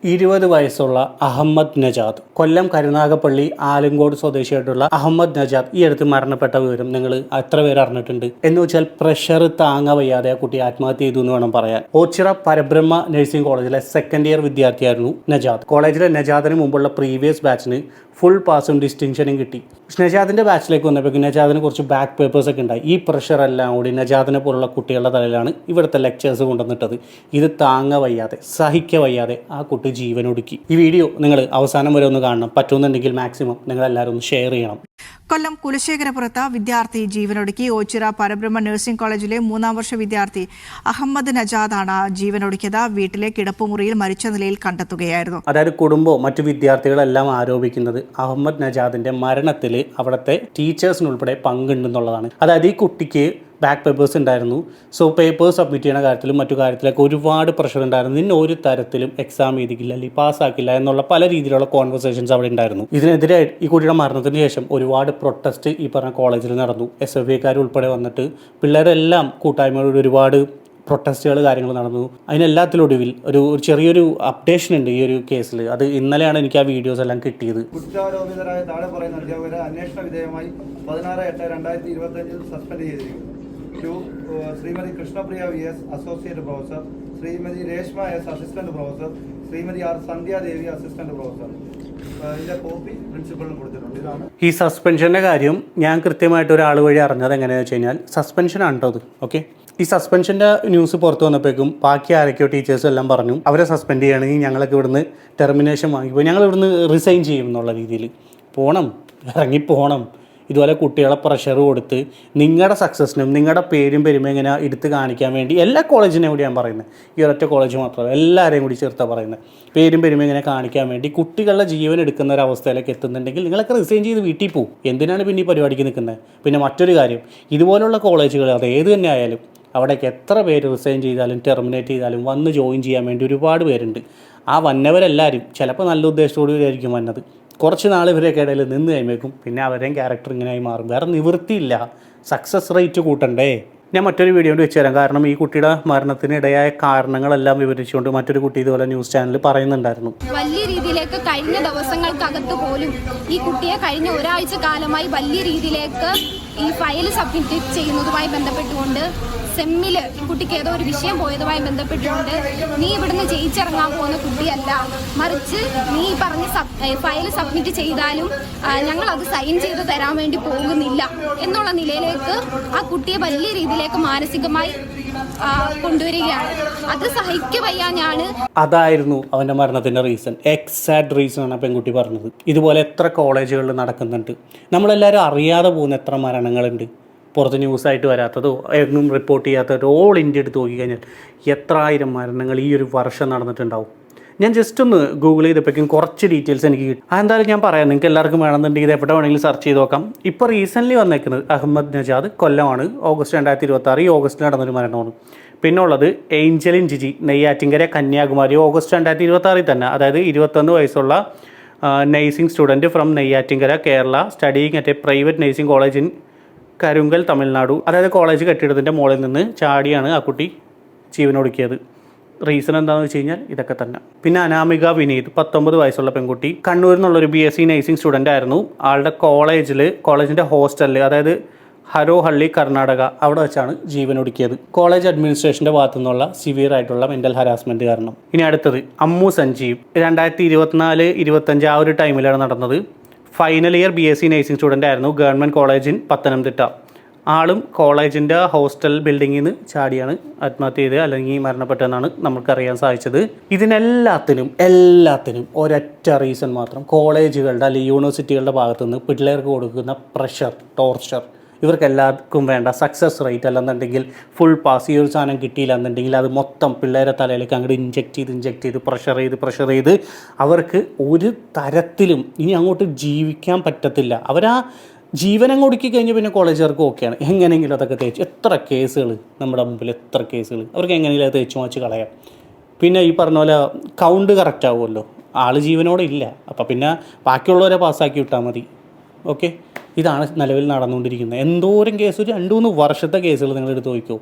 20 വയസ്സുള്ള അഹമ്മദ് നജാദ്, കൊല്ലം കരുനാഗപ്പള്ളി ആലങ്കോട് സ്വദേശിയായിട്ടുള്ള അഹമ്മദ് നജാദ് ഈ അടുത്ത് മരണപ്പെട്ട വിവരം നിങ്ങൾ എത്ര പേര് അറിഞ്ഞിട്ടുണ്ട്? എന്ന് വെച്ചാൽ പ്രഷർ താങ്ങ വയ്യാതെ ആ കുട്ടി ആത്മഹത്യ ചെയ്തു എന്ന് വേണം പറയാൻ. ഓച്ചിറ പരബ്രഹ്മ നഴ്സിംഗ് കോളേജിലെ സെക്കൻഡ് ഇയർ വിദ്യാർത്ഥിയായിരുന്നു നജാദ്. കോളേജിലെ നജാദിന് മുമ്പുള്ള പ്രീവിയസ് ബാച്ചിന് ഫുൾ പാസും ഡിസ്റ്റിങ്ഷനും കിട്ടി. നജാദിന്റെ ബാച്ചിലേക്ക് വന്നപ്പോഴേക്കും നജാദിന് കുറച്ച് ബാക്ക് പേപ്പേഴ്സ് ഒക്കെ ഉണ്ടായി. ഈ പ്രഷർ എല്ലാം കൂടി നജാദിനെ പോലുള്ള കുട്ടികളുടെ തലയിലാണ് ഇവിടുത്തെ ലെക്ചേഴ്സ് കൊണ്ടുവന്നിട്ടത്. ഇത് താങ്ങ വയ്യാതെ, സഹിക്ക വയ്യാതെ ആ കുട്ടി ജീവനൊടുക്കി. ഈ വീഡിയോ നിങ്ങൾ അവസാനം വരെ ഒന്ന് കാണണം. പറ്റുന്നുണ്ടെങ്കിൽ മാക്സിമം നിങ്ങൾ എല്ലാവരും ഒന്ന് ഷെയർ ചെയ്യണം. കൊല്ലം കുലശേഖരപുരത്ത് വിദ്യാർത്ഥി ജീവനൊടുക്കി. ഓച്ചിറ പരബ്രഹ്മ നഴ്സിംഗ് കോളേജിലെ 3-ാം വർഷ വിദ്യാർത്ഥി അഹമ്മദ് നജാദാണ് ജീവനൊടുക്കിയത്. വീട്ടിലെ കിടപ്പുമുറിയിൽ മരിച്ച നിലയിൽ കണ്ടെത്തുകയായിരുന്നു. അതായത് കുടുംബവും മറ്റു വിദ്യാർത്ഥികളെല്ലാം ആരോപിക്കുന്നത് അഹമ്മദ് നജാദിന്റെ മരണത്തിൽ അവിടുത്തെ ടീച്ചേഴ്സിനുൾപ്പെടെ പങ്കുണ്ടെന്നുള്ളതാണ്. അതായത് ഈ കുട്ടിക്ക് ബാക്ക് പേപ്പേഴ്സ് ഉണ്ടായിരുന്നു. സോ പേപ്പേഴ്സ് സബ്മിറ്റ് ചെയ്യുന്ന കാര്യത്തിലും മറ്റു കാര്യത്തിലൊക്കെ ഒരുപാട് പ്രഷർ ഉണ്ടായിരുന്നു. നിന്നെ ഒരു തരത്തിലും എക്സാം എഴുതിക്കില്ല, അല്ലെങ്കിൽ പാസ്സാക്കില്ല എന്നുള്ള പല രീതിയിലുള്ള കോൺവെർസേഷൻസ് അവിടെ ഉണ്ടായിരുന്നു. ഇതിനെതിരെ ഈ കുട്ടിയുടെ മരണത്തിന് ശേഷം ഒരുപാട് പ്രൊട്ടസ്റ്റ് ഈ പറഞ്ഞ കോളേജിൽ നടന്നു. SFIക്കാർ ഉൾപ്പെടെ വന്നിട്ട് പിള്ളേരെല്ലാം കൂട്ടായ്മയോട് ഒരുപാട് പ്രൊട്ടസ്റ്റുകൾ കാര്യങ്ങൾ നടന്നു. അതിനെല്ലാത്തിലൊടുവിൽ ഒരു ചെറിയൊരു അപ്ഡേഷൻ ഉണ്ട് ഈ ഒരു കേസിൽ. അത് ഇന്നലെയാണ് എനിക്ക് ആ വീഡിയോസ് എല്ലാം കിട്ടിയത്. കുറ്റാരോപിതരായ താഴെ പറയുന്ന അധ്യാപകരെ അന്വേഷണ വിധേയമായി 16/8/2025 സസ്പെൻഡ് ചെയ്തിരിക്കുന്നു. Shrimati Krishnapriya VS associate professor, Shrimati Reshma S assistant professor, Shrimati R Sandhyadevi assistant professor. ഇതിന്റെ കോപ്പി പ്രിൻസിപ്പളിനും കൊടുത്തിട്ടുണ്ട്. ഇതാണ് ഈ സസ്പെൻഷൻ്റെ കാര്യം. ഞാൻ കൃത്യമായിട്ട് ഒരാൾ വഴി അറിഞ്ഞത് എങ്ങനെയാണെന്ന് വെച്ച് കഴിഞ്ഞാൽ സസ്പെൻഷനാണ് കേട്ടോ അത്. ഓക്കെ, ഈ സസ്പെൻഷൻ്റെ ന്യൂസ് പുറത്ത് വന്നപ്പോഴേക്കും ബാക്കി ആരൊക്കെയോ ടീച്ചേഴ്സ് എല്ലാം പറഞ്ഞു അവരെ സസ്പെൻഡ് ചെയ്യുകയാണെങ്കിൽ ഞങ്ങളൊക്കെ ഇവിടുന്ന് ടെർമിനേഷൻ വാങ്ങിപ്പോൾ ഞങ്ങൾ ഇവിടുന്ന് റിസൈൻ ചെയ്യും എന്നുള്ള രീതിയിൽ. ഇറങ്ങിപ്പോണം. ഇതുപോലെ കുട്ടികളെ പ്രഷർ കൊടുത്ത് നിങ്ങളുടെ സക്സസിനും നിങ്ങളുടെ പേരും പെരുമ ഇങ്ങനെ എടുത്ത് കാണിക്കാൻ വേണ്ടി എല്ലാ കോളേജിനെയും കൂടി ഞാൻ പറയുന്നത്, ഈ ഒരൊറ്റ കോളേജ് മാത്രമല്ല എല്ലാവരെയും കൂടി ചേർത്താണ് പറയുന്നത്. പേരും പെരുമ ഇങ്ങനെ കാണിക്കാൻ വേണ്ടി കുട്ടികളുടെ ജീവൻ എടുക്കുന്ന ഒരു അവസ്ഥയിലേക്ക് എത്തുന്നുണ്ടെങ്കിൽ നിങ്ങളൊക്കെ റിസൈൻ ചെയ്ത് വീട്ടിൽ പോകും. എന്തിനാണ് പിന്നെ ഈ പരിപാടിക്ക് നിൽക്കുന്നത്? പിന്നെ മറ്റൊരു കാര്യം, ഇതുപോലുള്ള കോളേജുകൾ അത് ഏത് തന്നെ ആയാലും അവിടേക്ക് എത്ര പേര് റിസൈൻ ചെയ്താലും ടെർമിനേറ്റ് ചെയ്താലും വന്ന് ജോയിൻ ചെയ്യാൻ വേണ്ടി ഒരുപാട് പേരുണ്ട്. ആ വന്നവരെല്ലാവരും ചിലപ്പോൾ നല്ല ഉദ്ദേശത്തോടു ആയിരിക്കും വന്നത്. കുറച്ച് നാൾ ഇവരെയൊക്കെ ഇടയിൽ നിന്ന് കഴിയുമ്പോഴേക്കും പിന്നെ അവരുടെയും ക്യാരക്ടർ ഇങ്ങനെയായി മാറും. വേറെ നിവൃത്തിയില്ല. സക്സസ് റേറ്റ് കൂട്ടണ്ടേ? ഞാൻ മറ്റൊരു വീഡിയോ കൊണ്ട് വെച്ചുതരാം. കാരണം ഈ കുട്ടിയുടെ മരണത്തിനിടയായ കാരണങ്ങളെല്ലാം വിവരിച്ചുകൊണ്ട് മറ്റൊരു കുട്ടി ഇതുപോലെ ന്യൂസ് ചാനലിൽ പറയുന്നുണ്ടായിരുന്നു. വലിയ രീതിയിലേക്ക് കഴിഞ്ഞ ദിവസങ്ങൾക്കകത്ത് പോലും ഈ കുട്ടിയെ കഴിഞ്ഞ ഒരാഴ്ച കാലമായി വലിയ രീതിയിലേക്ക് ഈ ഫയൽ സബ്മിറ്റ് ചെയ്യുന്നതുമായി ബന്ധപ്പെട്ടുകൊണ്ട് സെമ്മില് ഈ കുട്ടിക്ക് ഏതോ ഒരു വിഷയം പോയതുമായി ബന്ധപ്പെട്ടുകൊണ്ട് നീ ഇവിടുന്ന് ജയിച്ചിറങ്ങാൻ പോകുന്ന കുട്ടിയല്ല, മറിച്ച് നീ പറഞ്ഞ് ഫയൽ സബ്മിറ്റ് ചെയ്താലും ഞങ്ങൾ അത് സൈൻ ചെയ്ത് തരാൻ വേണ്ടി പോകുന്നില്ല എന്നുള്ള നിലയിലേക്ക് ആ കുട്ടിയെ വലിയ രീതിയിലേക്ക് മാനസികമായി കൊണ്ടുവരികയാണ്. അത് സഹിക്കവയ്യാഞ്ഞാണ്. അതായിരുന്നു അവൻ്റെ മരണത്തിൻ്റെ റീസൺ. എക്സാക്ട് റീസൺ ആണ് പെൺകുട്ടി പറഞ്ഞത്. ഇതുപോലെ എത്ര കോളേജുകളിൽ നടക്കുന്നുണ്ട്. നമ്മളെല്ലാവരും അറിയാതെ പോകുന്ന എത്ര മരണങ്ങളുണ്ട്. പുറത്ത് ന്യൂസായിട്ട് വരാത്തതോ എന്നും റിപ്പോർട്ട് ചെയ്യാത്തതോ ഓൾ ഇന്ത്യ എടുത്ത് നോക്കിക്കഴിഞ്ഞാൽ എത്ര ആയിരം മരണങ്ങൾ ഈ ഒരു വർഷം നടന്നിട്ടുണ്ടാവും. ഞാൻ ജസ്റ്റ് ഒന്ന് ഗൂഗിൾ ചെയ്തപ്പോഴേക്കും കുറച്ച് ഡീറ്റെയിൽസ് എനിക്ക് കിട്ടും. അതെന്തായാലും ഞാൻ പറയാം, നിങ്ങൾക്ക് എല്ലാവർക്കും വേണമെന്നുണ്ടെങ്കിൽ ഇത് എവിടെ വേണമെങ്കിലും സെർച്ച് ചെയ്ത് നോക്കാം. ഇപ്പോൾ റീസെൻ്റ്ലി വന്നേക്കുന്നത് അഹമ്മദ് നജാദ്, കൊല്ലമാണ്. ഓഗസ്റ്റ് 2026 ഈ ഓഗസ്റ്റിൽ നടന്നൊരു മരണമാണ്. പിന്നെ ഉള്ളത് ഏഞ്ചലിൻ ജിജി, നെയ്യാറ്റിങ്കര, കന്യാകുമാരി, ഓഗസ്റ്റ് 2026 തന്നെ. അതായത് 21 വയസ്സുള്ള nursing student from Neyyattinkara, Kerala, studying at a private nursing college in Karungal, Tamil Nadu. അതായത് കോളേജ് കെട്ടിടത്തിൻ്റെ മുകളിൽ നിന്ന് ചാടിയാണ് ആ കുട്ടി ജീവനൊടുക്കിയത്. റീസൺ എന്താണെന്ന് വെച്ച് കഴിഞ്ഞാൽ ഇതൊക്കെ തന്നെ. പിന്നെ അനാമിക വിനീത്, 19 വയസ്സുള്ള പെൺകുട്ടി, കണ്ണൂരിൽ നിന്നുള്ളൊരു BSc നഴ്സിംഗ് സ്റ്റുഡൻ്റ് ആയിരുന്നു. ആളുടെ കോളേജിൻ്റെ ഹോസ്റ്റലിൽ, അതായത് ഹരോഹള്ളി, കർണാടക, അവിടെ വെച്ചാണ് ജീവനൊടുക്കിയത്. കോളേജ് അഡ്മിനിസ്ട്രേഷൻ്റെ ഭാഗത്തു നിന്നുള്ള സിവിയർ ആയിട്ടുള്ള മെൻ്റൽ ഹരാസ്മെൻറ്റ് കാരണം. ഇനി അടുത്തത് അമ്മു സഞ്ജീവ്, 2024-25 ആ ഒരു ടൈമിലാണ് നടന്നത്. Final year BSc nursing student ആയിരുന്നു, ഗവൺമെൻറ് കോളേജ് ഇൻ പത്തനംതിട്ട. ആളും കോളേജിൻ്റെ ഹോസ്റ്റൽ ബിൽഡിങ്ങിൽ നിന്ന് ചാടിയാണ് ആത്മഹത്യ ചെയ്ത് അല്ലെങ്കിൽ മരണപ്പെട്ടതെന്നാണ് നമുക്കറിയാൻ സാധിച്ചത്. ഇതിനെല്ലാത്തിനും ഒരൊറ്റ റീസൺ മാത്രം, കോളേജുകളുടെ അല്ലെങ്കിൽ യൂണിവേഴ്സിറ്റികളുടെ ഭാഗത്തുനിന്ന് പിള്ളേർക്ക് കൊടുക്കുന്ന പ്രഷർ, ടോർച്ചർ. ഇവർക്ക് എല്ലാവർക്കും വേണ്ട സക്സസ് റേറ്റ് അല്ലെന്നുണ്ടെങ്കിൽ ഫുൾ പാസ്, ഈ ഒരു സാധനം കിട്ടിയില്ല എന്നുണ്ടെങ്കിൽ അത് മൊത്തം പിള്ളേരെ തലയിലേക്ക് അങ്ങോട്ട് ഇഞ്ചെക്റ്റ് ചെയ്ത് പ്രഷർ ചെയ്ത് അവർക്ക് ഒരു തരത്തിലും ഇനി അങ്ങോട്ട് ജീവിക്കാൻ പറ്റത്തില്ല. അവരാ ജീവനം കൊടുക്കി കഴിഞ്ഞ് പിന്നെ കോളേജുകാർക്ക് ഓക്കെയാണ്. എങ്ങനെയെങ്കിലും അതൊക്കെ തേച്ച്, എത്ര കേസുകൾ നമ്മുടെ മുമ്പിൽ, എത്ര കേസുകൾ അവർക്ക് എങ്ങനെയെങ്കിലും അത് തേച്ച് മാച്ച് കളയാം. പിന്നെ ഈ പറഞ്ഞ പോലെ കൗണ്ട് കറക്റ്റ് ആവുമല്ലോ, ആൾ ജീവനോടെ ഇല്ല. അപ്പം പിന്നെ ബാക്കിയുള്ളവരെ പാസ്സാക്കി വിട്ടാൽ മതി. ഓക്കെ, ഇതാണ് നിലവിൽ നടന്നുകൊണ്ടിരിക്കുന്നത്. എന്തോരം കേസ്, ഒരു 2-3 വർഷത്തെ കേസുകൾ നിങ്ങൾ എടുത്ത് നോക്കിക്കോ.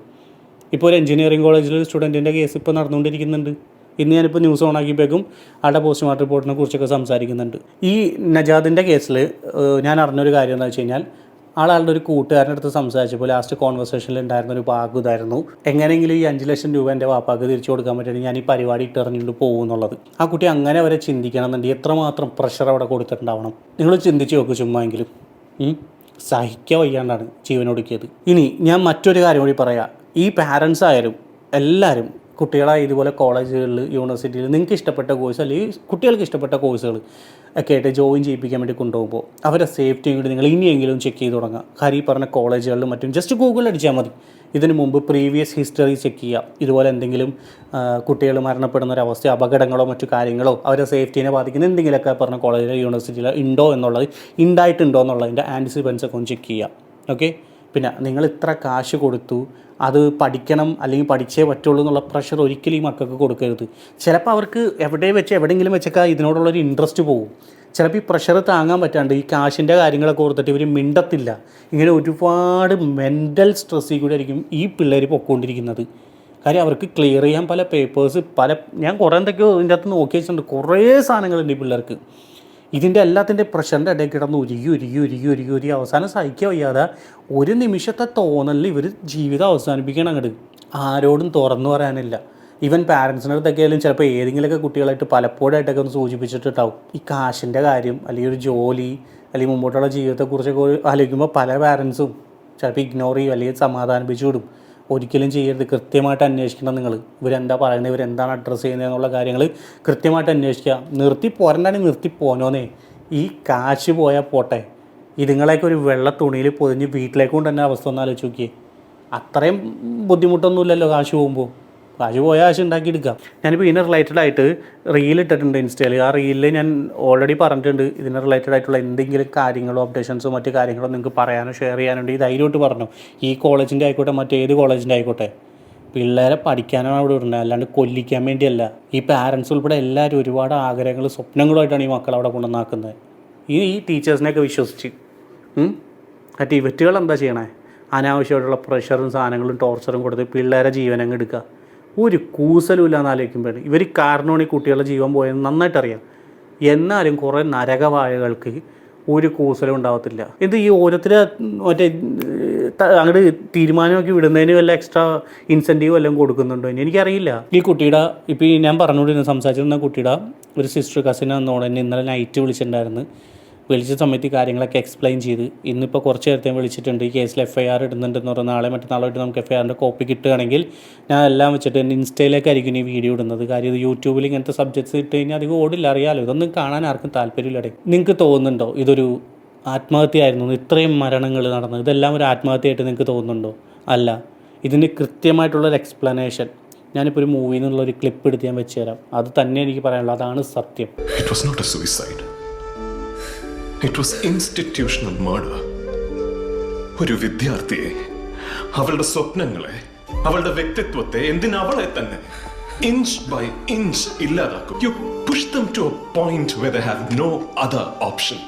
ഇപ്പോൾ ഒരു എഞ്ചിനീയറിംഗ് കോളേജിലൊരു സ്റ്റുഡൻറ്റിൻ്റെ കേസ് ഇപ്പോൾ നടന്നുകൊണ്ടിരിക്കുന്നുണ്ട്. ഇന്ന് ഞാനിപ്പോൾ ന്യൂസ് ഓൺ ആക്കിയപ്പോഴേക്കും ആളുടെ പോസ്റ്റ്മോർട്ടം റിപ്പോർട്ടിനെ കുറിച്ചൊക്കെ സംസാരിക്കുന്നുണ്ട്. ഈ നജാദിൻ്റെ കേസിൽ ഞാൻ അറിഞ്ഞൊരു കാര്യം എന്താ വെച്ച് കഴിഞ്ഞാൽ, ആളുടെ ഒരു കൂട്ടുകാരൻ്റെ അടുത്ത് സംസാരിച്ചപ്പോൾ ലാസ്റ്റ് കോൺവെർസേഷനിൽ ഉണ്ടായിരുന്ന ഒരു ഭാഗം ഇതായിരുന്നു, എങ്ങനെയെങ്കിലും ഈ 5 ലക്ഷം രൂപ എൻ്റെ വാപ്പാക്ക് തിരിച്ചു കൊടുക്കാൻ പറ്റുമെങ്കിൽ ഞാൻ ഈ പരിപാടി ഇട്ടെറിഞ്ഞുകൊണ്ട് പോകും എന്നുള്ളത്. ആ കുട്ടി അങ്ങനെ വരെ ചിന്തിക്കണം എന്നുണ്ടെങ്കിൽ എത്രമാത്രം പ്രഷർ അവിടെ കൊടുത്തിട്ടുണ്ടാവണം. നിങ്ങൾ ചിന്തിച്ച് നോക്ക് ചുമ്മായെങ്കിലും. സഹിക്കാൻ വയ്യാണ്ടാണ് ജീവനൊടുക്കിയത്. ഇനി ഞാൻ മറ്റൊരു കാര്യം കൂടി പറയാം. ഈ പാരൻസ് ആയാലും എല്ലാവരും കുട്ടികളെ ഇതുപോലെ കോളേജുകളിൽ, യൂണിവേഴ്സിറ്റിയിൽ നിങ്ങൾക്ക് ഇഷ്ടപ്പെട്ട കോഴ്സ് അല്ലെങ്കിൽ കുട്ടികൾക്ക് ഇഷ്ടപ്പെട്ട കോഴ്സുകൾ ഒക്കെ ആയിട്ട് ജോയിൻ ചെയ്യിപ്പിക്കാൻ വേണ്ടി കൊണ്ടുപോകുമ്പോൾ അവരുടെ സേഫ്റ്റിയും കൂടി നിങ്ങൾ ഇനിയെങ്കിലും ചെക്ക് ചെയ്ത് തുടങ്ങുക. കാര്യം ഈ പറഞ്ഞ കോളേജുകളിലും മറ്റും ജസ്റ്റ് ഗൂഗിളിൽ അടിച്ചാൽ മതി. ഇതിനു മുമ്പ് പ്രീവിയസ് ഹിസ്റ്ററി ചെക്ക് ചെയ്യുക. ഇതുപോലെ എന്തെങ്കിലും കുട്ടികൾ മരണപ്പെടുന്ന ഒരവസ്ഥ, അപകടങ്ങളോ മറ്റു കാര്യങ്ങളോ അവരുടെ സേഫ്റ്റീനെ ബാധിക്കുന്ന എന്തെങ്കിലുമൊക്കെ പറഞ്ഞ കോളേജിലോ യൂണിവേഴ്സിറ്റിയിലോ ഉണ്ടോ എന്നുള്ളത്, ഉണ്ടായിട്ടുണ്ടോ എന്നുള്ളതിൻ്റെ ആൻറ്റിസിപ്പൻസ് ഒക്കെ ഒന്ന് ചെക്ക് ചെയ്യുക. ഓക്കെ. പിന്നെ നിങ്ങൾ ഇത്ര കാശ് കൊടുത്തു, അത് പഠിക്കണം അല്ലെങ്കിൽ പഠിച്ചേ പറ്റുള്ളൂ എന്നുള്ള പ്രഷർ ഒരിക്കലും ഈ മക്കൾക്ക് കൊടുക്കരുത്. ചിലപ്പോൾ അവർക്ക് എവിടെയെങ്കിലും വെച്ചൊക്കെ ഇതിനോടുള്ളൊരു ഇൻട്രസ്റ്റ് പോകും. ചിലപ്പോൾ ഈ പ്രഷർ താങ്ങാൻ പറ്റാണ്ട് ഈ കാശിൻ്റെ കാര്യങ്ങളൊക്കെ ഓർത്തിട്ട് ഇവർ മിണ്ടത്തില്ല. ഇങ്ങനെ ഒരുപാട് മെൻ്റൽ സ്ട്രെസ്സിൽ കൂടെ ആയിരിക്കും ഈ പിള്ളേർ പൊയ്ക്കൊണ്ടിരിക്കുന്നത്. കാര്യം അവർക്ക് ക്ലിയർ ചെയ്യാൻ പല പേപ്പേഴ്സ്, ഞാൻ കുറേ എന്തൊക്കെയോ ഇതിൻ്റെ അകത്ത് നോക്കി വെച്ചിട്ടുണ്ട്. കുറേ സാധനങ്ങളുണ്ട് ഈ പിള്ളേർക്ക്. ഇതിൻ്റെ എല്ലാത്തിൻ്റെ പ്രഷറിൻ്റെ ഇടയിൽ കിടന്ന് ഉരുകി അവസാനം സഹിക്കാൻ വയ്യാതെ ഒരു നിമിഷത്തെ തോന്നലിൽ ഇവർ ജീവിതം അവസാനിപ്പിക്കണം. അങ്ങോട്ട് ആരോടും തുറന്നു പറയാനില്ല. ഈവൻ പാരൻസിൻ്റെ അടുത്തൊക്കെ ആയാലും ചിലപ്പോൾ ഏതെങ്കിലുമൊക്കെ കുട്ടികളായിട്ട് പലപ്പോഴായിട്ടൊക്കെ ഒന്ന് സൂചിപ്പിച്ചിട്ടുണ്ടാവും. ഈ കാശിൻ്റെ കാര്യം അല്ലെങ്കിൽ ഒരു ജോലി അല്ലെങ്കിൽ മുമ്പോട്ടുള്ള ജീവിതത്തെക്കുറിച്ചൊക്കെ ആലോചിക്കുമ്പോൾ പല പാരൻസും ചിലപ്പോൾ ഇഗ്നോർ ചെയ്യും അല്ലെങ്കിൽ സമാധാനിപ്പിച്ചു വിടും. ഒരിക്കലും ചെയ്യരുത്. കൃത്യമായിട്ട് അന്വേഷിക്കണം. നിങ്ങൾ ഇവരെന്താ പറയുന്നത്, ഇവരെന്താണ് അഡ്രസ്സ് ചെയ്യുന്നത് എന്നുള്ള കാര്യങ്ങൾ കൃത്യമായിട്ട് അന്വേഷിക്കുക. നിർത്തി പോരണ്ടാണെങ്കിൽ നിർത്തി പോനോന്നേ. ഈ കാശ് പോയാൽ പോട്ടെ. ഇതുങ്ങളെയൊക്കെ ഒരു വെള്ള തുണിയിൽ പൊതിഞ്ഞ് വീട്ടിലേക്ക് കൊണ്ട് തന്നെ അവസ്ഥ ഒന്ന് ആലോചിച്ച് നോക്കിയേ. അത്രയും ബുദ്ധിമുട്ടൊന്നുമില്ലല്ലോ കാശ് പോകുമ്പോൾ. കാശ് പോയ കാശ് ഉണ്ടാക്കിയെടുക്കാം. ഞാനിപ്പോൾ ഇതിന് റിലേറ്റഡ് ആയിട്ട് റീൽ ഇട്ടിട്ടുണ്ട് ഇൻസ്റ്റയിൽ. ആ റീലിൽ ഞാൻ ഓൾറെഡി പറഞ്ഞിട്ടുണ്ട്. ഇതിന് റിലേറ്റഡ് ആയിട്ടുള്ള എന്തെങ്കിലും കാര്യങ്ങളോ അപ്ഡേഷൻസോ മറ്റു കാര്യങ്ങളോ നിങ്ങൾക്ക് പറയാനോ ഷെയർ ചെയ്യാനുണ്ട് ഈ ധൈര്യമായിട്ട് പറഞ്ഞു. ഈ കോളേജിൻ്റെ ആയിക്കോട്ടെ മറ്റേത് കോളേജിൻ്റെ ആയിക്കോട്ടെ, പിള്ളേരെ പഠിക്കാനാണ് അവിടെ വിടുന്നത്, അല്ലാണ്ട് കൊല്ലിക്കാൻ വേണ്ടിയല്ല. ഈ പാരൻസ് ഉൾപ്പെടെ എല്ലാവരും ഒരുപാട് ആഗ്രഹങ്ങളും സ്വപ്നങ്ങളുമായിട്ടാണ് ഈ മക്കൾ അവിടെ കൊണ്ടുവന്നാക്കുന്നത്. ഈ ടീച്ചേഴ്സിനെയൊക്കെ വിശ്വസിച്ച് മറ്റേ ഇവറ്റുകൾ എന്താ ചെയ്യണേ? അനാവശ്യമായിട്ടുള്ള പ്രഷറും സാധനങ്ങളും ടോർച്ചറും കൊടുത്ത് പിള്ളേരെ ജീവനങ്ങ് എടുക്കുക. ഒരു കൂസലും ഇല്ലാന്ന് ആലോചിക്കുമ്പോഴാണ് ഇവർ കാരണമാണ് ഈ കുട്ടികളുടെ ജീവൻ പോയെന്ന് നന്നായിട്ടറിയാം. എന്നാലും കുറേ നരകവായകൾക്ക് ഒരു കൂസലും ഉണ്ടാകത്തില്ല. ഇത് ഈ ഓരോരുത്തർ മറ്റേ അങ്ങോട്ട് തീരുമാനമാക്കി വിടുന്നതിന് വല്ല എക്സ്ട്രാ ഇൻസെൻറ്റീവ് വല്ലതും കൊടുക്കുന്നുണ്ടോ എന്ന് എനിക്കറിയില്ല. ഈ കുട്ടിയുടെ ഇപ്പോൾ ഈ ഞാൻ പറഞ്ഞുകൊണ്ടിരുന്ന സംസാരിച്ചിരുന്ന കുട്ടിയുടെ ഒരു സിസ്റ്റർ കസിൻ എന്നോട് എന്നെ ഇന്നലെ നൈറ്റ് വിളിച്ചിട്ടുണ്ടായിരുന്നു. വിളിച്ച സമയത്ത് കാര്യങ്ങളൊക്കെ എക്സ്പ്ലെയിൻ ചെയ്ത് ഇന്നിപ്പോൾ കുറച്ച് നേരത്തെ വിളിച്ചിട്ടുണ്ട്. ഈ കേസിൽ FIR ഇടുന്നുണ്ടെന്ന് പറഞ്ഞാൽ നാളെ മറ്റന്നാളായിട്ട് നമുക്ക് FIRൻ്റെ കോപ്പി കിട്ടുകയാണെങ്കിൽ ഞാൻ എല്ലാം വെച്ചിട്ട് എൻ്റെ ഇൻസ്റ്റയിലേക്കായിരിക്കും ഈ വീഡിയോ ഇടുന്നത്. കാര്യം ഇത് യൂട്യൂബിൽ ഇങ്ങനത്തെ സബ്ജക്ട്സ് ഇട്ട് കഴിഞ്ഞാൽ അധികം ഓടില്ല, അറിയാമല്ലോ. ഇതൊന്നും കാണാൻ ആർക്കും താല്പര്യമില്ലടെ. നിങ്ങൾക്ക് തോന്നുന്നുണ്ടോ ഇതൊരു ആത്മഹത്യയായിരുന്നു? ഇത്രയും മരണങ്ങൾ നടന്നു, ഇതെല്ലാം ഒരു ആത്മഹത്യയായിട്ട് നിങ്ങൾക്ക് തോന്നുന്നുണ്ടോ? അല്ല. ഇതിന് കൃത്യമായിട്ടുള്ളൊരു എക്സ്പ്ലനേഷൻ ഞാനിപ്പോൾ ഒരു മൂവിയിൽ നിന്നുള്ളൊരു ക്ലിപ്പ് എടുത്ത് ഞാൻ വെച്ച് തരാം. അത് തന്നെ എനിക്ക് പറയാനുള്ളത്. അതാണ് സത്യം. It was institutional murder. ഒരു വിദ്യാർത്ഥിയെ, അവളുടെ സ്വപ്നങ്ങളെ, അവളുടെ വ്യക്തിത്വത്തെ, എന്തിന് അവളെ തന്നെ ഇഞ്ച് ബൈ ഇഞ്ച് ഇല്ലാതാക്കും. You push them to a point where they have no other option.